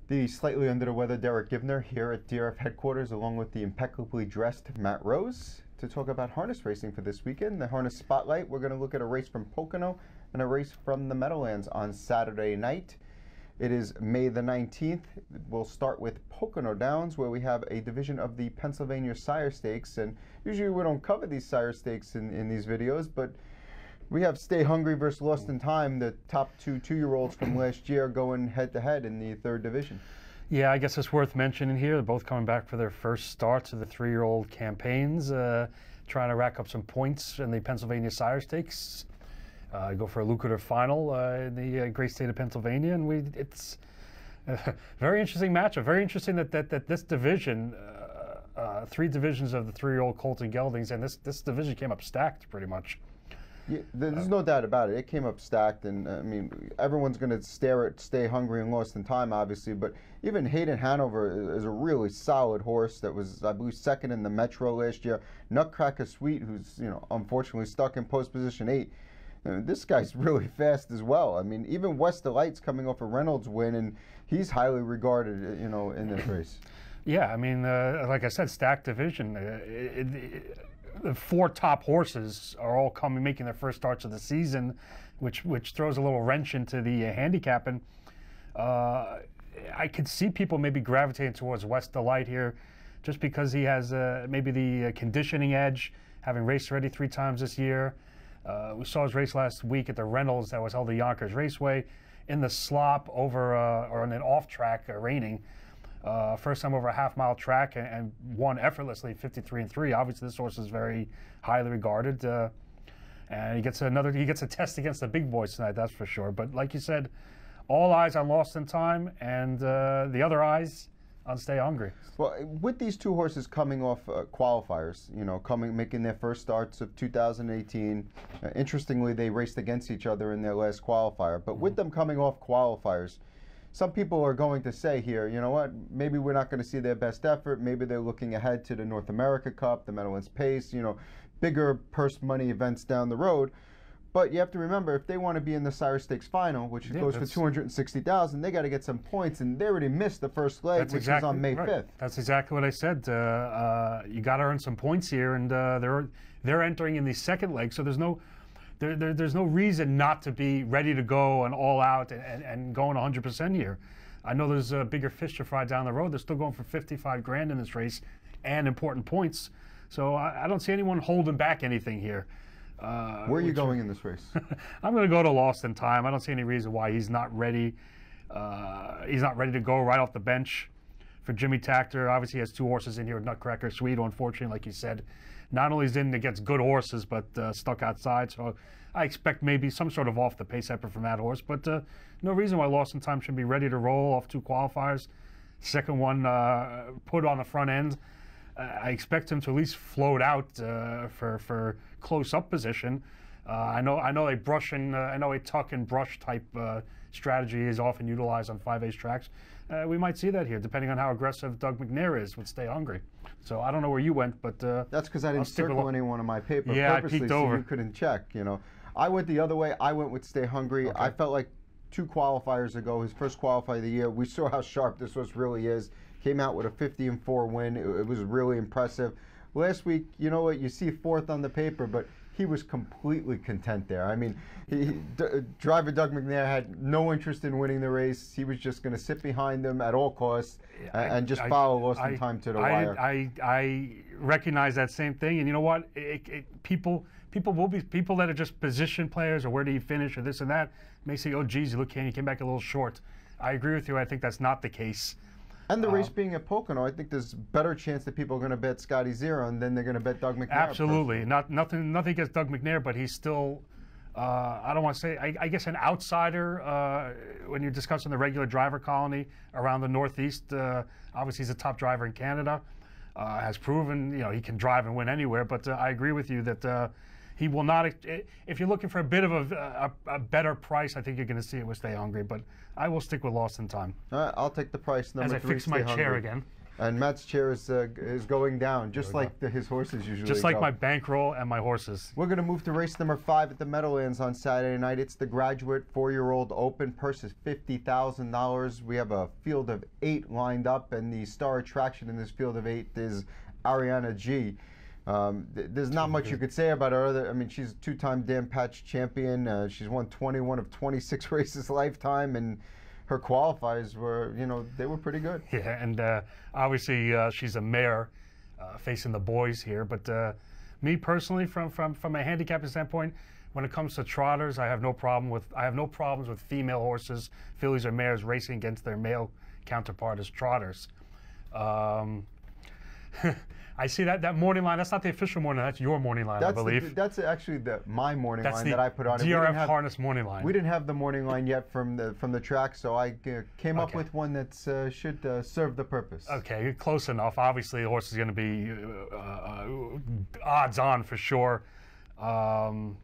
The slightly under the weather Derick here at DRF headquarters, along with the impeccably dressed Matt Rose, to talk about harness racing for this weekend. The Harness Spotlight, we're going to look at a race from Pocono and a race from the Meadowlands on Saturday night. It is May the 19th. We'll start with Pocono Downs, where we have a division of the Pennsylvania Sire Stakes. And usually we don't cover these Sire Stakes in these videos, but we have Stay Hungry versus Lost in Time, the top two-year-olds from last year, going head-to-head in the third division. Yeah, I guess it's worth mentioning here. They're both coming back for their first starts of the three-year-old campaigns, trying to rack up some points in the Pennsylvania Sire Stakes. Go for a lucrative final in the great state of Pennsylvania, and it's a very interesting matchup. Very interesting that this division, three divisions of the three-year-old colts and geldings, and this division came up stacked pretty much. Yeah, there's no doubt about it. It came up stacked, and I mean, everyone's going to stare at Stay Hungry and Lost in Time, obviously, but even Hayden Hanover is a really solid horse that was, I believe, second in the Metro last year. Nutcracker Sweet, who's, unfortunately stuck in post position 8. This guy's really fast as well. I mean, even West Delight's coming off a Reynolds win, and he's highly regarded, in this race. Yeah, I mean, like I said, stacked division. The four top horses are all making their first starts of the season, which throws a little wrench into the handicapping. I could see people maybe gravitating towards West Delight here, just because he has maybe the conditioning edge, having raced already 3 times this year. We saw his race last week at the Reynolds that was held at Yonkers Raceway in the slop over or in an off-track raining. First time over a half-mile track and won effortlessly 53-3. Obviously, this horse is very highly regarded, and he gets a test against the big boys tonight. That's for sure. But like you said, all eyes on Lost in Time, and the other eyes on Stay Hungry. Well, with these two horses coming off qualifiers, making their first starts of 2018. Interestingly, they raced against each other in their last qualifier. But with them coming off qualifiers, some people are going to say here, you know what, maybe we're not going to see their best effort. Maybe they're looking ahead to the North America Cup, the Meadowlands Pace, bigger purse money events down the road. But you have to remember, if they want to be in the Sire Stakes final, which goes for $260,000, they got to get some points, and they already missed the first leg, which was on May 5th. That's exactly what I said. You got to earn some points here, and they're entering in the second leg, so there's no reason not to be ready to go and all out and going 100% here. I know there's a bigger fish to fry down the road. They're still going for 55 grand in this race and important points. So I don't see anyone holding back anything here. Where are you going in this race? I'm going to go to Lost in Time. I don't see any reason why he's not ready. He's not ready to go right off the bench for Jimmy Takter. Obviously, he has 2 horses in here with Nutcracker Sweet. Unfortunately, like you said, not only is in against good horses, but stuck outside. So I expect maybe some sort of off the pace effort from that horse. But no reason why Lost in Time should be ready to roll off 2 qualifiers. Second one put on the front end. I expect him to at least float out for close-up position. I know a tuck and brush type strategy is often utilized on 5A's tracks. We might see that here, depending on how aggressive Doug McNair is with Stay Hungry. So I don't know where you went, but that's because I didn't circle anyone on my paper purposely, I peeked over. So you couldn't check. I went the other way. I went with Stay Hungry. Okay. I felt like 2 qualifiers ago, his first qualifier of the year, we saw how sharp this horse really is. Came out with a 50-4 win. It was really impressive. Last week, you know what? You see 4th on the paper, but he was completely content there. I mean, driver Doug McNair had no interest in winning the race. He was just going to sit behind him at all costs and just follow Lost in Time to the wire. I recognize that same thing, and you know what? People that are just position players or where do you finish or this and that may say, oh, geez, you came back a little short. I agree with you. I think that's not the case. And the race being at Pocono, I think there's better chance that people are going to bet Scotty Zero and then they're going to bet Doug McNair. Absolutely. Nothing against Doug McNair, but he's still, I don't want to say, I guess an outsider when you're discussing the regular driver colony around the Northeast. Obviously, he's a top driver in Canada. Has proven, he can drive and win anywhere. But I agree with you that he will not. If you're looking for a bit of a better price, I think you're going to see it with Stay Hungry. But I will stick with Lost in Time. All right, I'll take the price. Number 3, as I fix my chair again. And Matt's chair is going down, just like his horses usually Just like go. my bankroll and my horses. We're going to move to race number 5 at the Meadowlands on Saturday night. It's the Graduate 4-year-old Open. Purse is $50,000. We have a field of 8 lined up, and the star attraction in this field of 8 is Ariana G. There's not much you could say about her. I mean, she's a 2-time Dan Patch champion. She's won 21 of 26 races lifetime, and her qualifiers were, they were pretty good. Yeah, and obviously she's a mare facing the boys here. But me personally, from a handicapping standpoint, when it comes to trotters, I have no problems with female horses, fillies or mares, racing against their male counterpart as trotters. I see that morning line. That's not the official morning line. That's your morning line, I believe. That's actually my morning that's line that I put on. DRF Harness morning line. We didn't have the morning line yet from the track, so I came up with one that should serve the purpose. Okay, close enough. Obviously, the horse is going to be odds on for sure. Do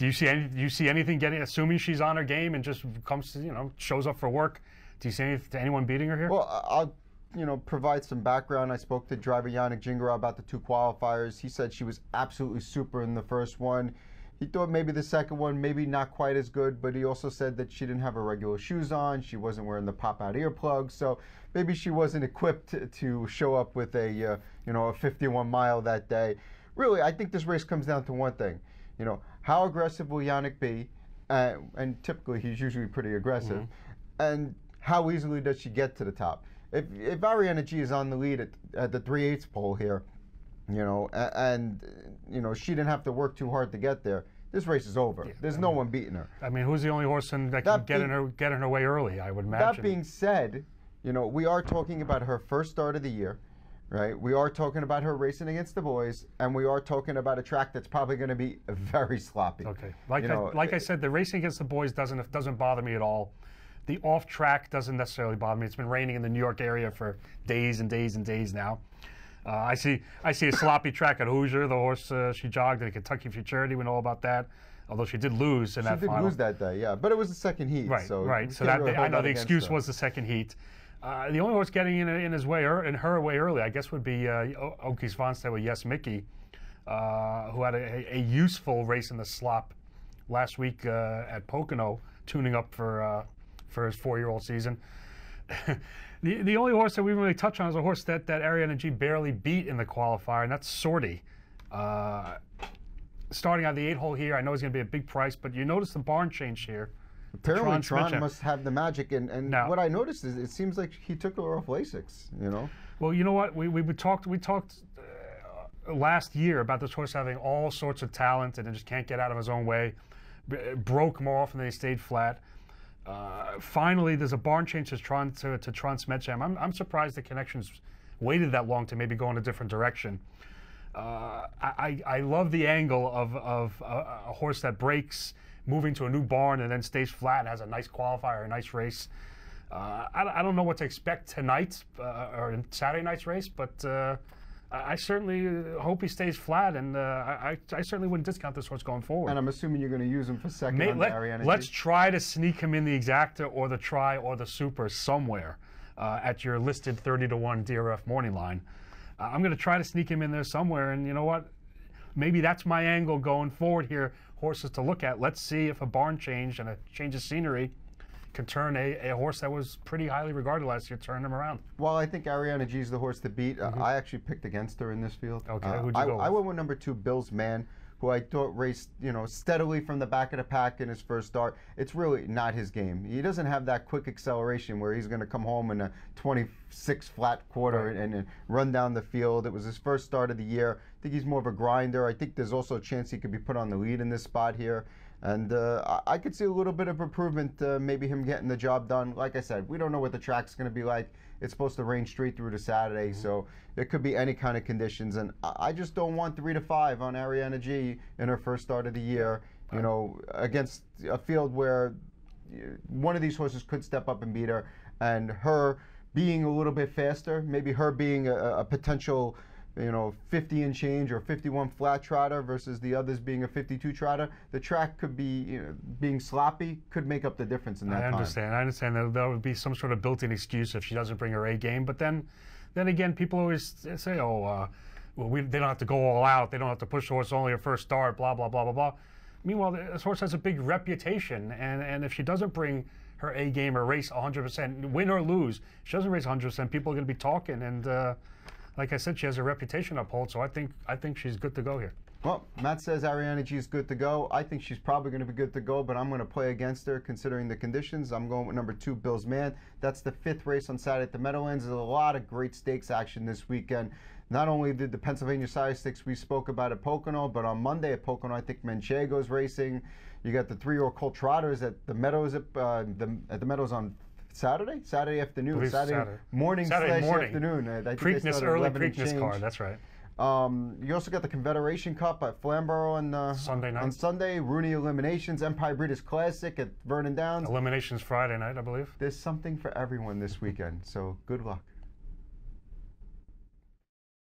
you see anything assuming she's on her game and just comes to, shows up for work? Do you see anyone beating her here? Well, I'll provide some background. I spoke to driver Yannick Gingras about the 2 qualifiers. He said she was absolutely super in the first one. He thought maybe the second one, maybe not quite as good, but he also said that she didn't have her regular shoes on. She wasn't wearing the pop-out earplugs, so maybe she wasn't equipped to show up with a 51 mile that day. Really, I think this race comes down to one thing. How aggressive will Yannick be? And typically, he's usually pretty aggressive. And how easily does she get to the top? If Ariana G is on the lead at the 3/8 pole here, and she didn't have to work too hard to get there, this race is over. Yeah, There's no one beating her. I mean, who's the only horse that can get in her way early, I would imagine. That being said, we are talking about her first start of the year, right? We are talking about her racing against the boys, and we are talking about a track that's probably going to be very sloppy. Okay, like I said, the racing against the boys doesn't bother me at all. The off track doesn't necessarily bother me. It's been raining in the New York area for days and days and days now. I see a sloppy track at Hoosier. The horse she jogged in Kentucky Futurity. We know about that. Although she did lose in that final. She did lose that day, yeah. But it was the second heat. Right, so right. So that I know the excuse was the second heat. The only horse getting in her way early, I guess, would be Okies Vonstead with Yes Mickey, who had a useful race in the slop last week at Pocono, tuning up for his 4-year-old season. The only horse that we really touch on is a horse that Ariana G barely beat in the qualifier, and that's Sortie. Starting out the 8-hole here, I know he's going to be a big price, but you notice the barn change here. Apparently, Tron must have the magic, and now, what I noticed is it seems like he took her off Lasix. Well, you know what? We talked last year about this horse having all sorts of talent and just can't get out of his own way. Broke more often than he stayed flat. Finally, there's a barn change to Tron Smetjam. I'm surprised the connections waited that long to maybe go in a different direction. I love the angle of a horse that breaks, moving to a new barn and then stays flat and has a nice qualifier, a nice race. I don't know what to expect tonight or in Saturday night's race, but I certainly hope he stays flat, and I certainly wouldn't discount this horse going forward. And I'm assuming you're going to use him for second on the Ariana. Let's try to sneak him in the exacta or the try or the super somewhere at your listed 30-1 DRF morning line. I'm going to try to sneak him in there somewhere, and you know what? Maybe that's my angle going forward here, horses to look at. Let's see if a barn change and a change of scenery can turn a horse that was pretty highly regarded last year, turn him around. Well, I think Ariana G is the horse to beat. I actually picked against her in this field. Okay, who'd you go with? I went with number 2, Bill's Man, who I thought raced, steadily from the back of the pack in his first start. It's really not his game. He doesn't have that quick acceleration where he's going to come home in a 26 flat quarter and run down the field. It was his first start of the year. I think he's more of a grinder. I think there's also a chance he could be put on the lead in this spot here. And I could see a little bit of improvement, maybe him getting the job done. Like I said, we don't know what the track's going to be like. It's supposed to rain straight through to Saturday, so it could be any kind of conditions. And I just don't want 3-5 on Ariana G in her first start of the year, against a field where one of these horses could step up and beat her. And her being a little bit faster, maybe her being a potential you know, 50 and change or 51 flat trotter versus the others being a 52 trotter, the track could be, you know, being sloppy could make up the difference in that time. I understand that there would be some sort of built-in excuse if she doesn't bring her A game, but then again, people always say, oh, well, they don't have to go all out, they don't have to push the horse, only her first start, blah, blah, blah, blah, blah. Meanwhile, this horse has a big reputation, and if she doesn't bring her A game or race 100%, win or lose, if she doesn't race 100%, people are going to be talking, and like I said, she has a reputation to uphold, so I think she's good to go here. Well, Matt says Ariana G is good to go. I think she's probably going to be good to go, but I'm going to play against her considering the conditions. I'm going with number 2, Bill's Man. That's the 5th race on Saturday at the Meadowlands. There's a lot of great stakes action this weekend. Not only did the Pennsylvania Sire Stakes we spoke about at Pocono, but on Monday at Pocono, I think Manchego's racing. You got the 3-year-old Colt Trotters at the Meadows at the Meadows on Saturday afternoon, Saturday morning. Afternoon. I think Preakness, early Preakness card, that's right. You also got the Confederation Cup at Flamborough on Sunday night. On Sunday, Rooney Eliminations, Empire Breeders' Classic at Vernon Downs. Eliminations Friday night, I believe. There's something for everyone this weekend, so good luck.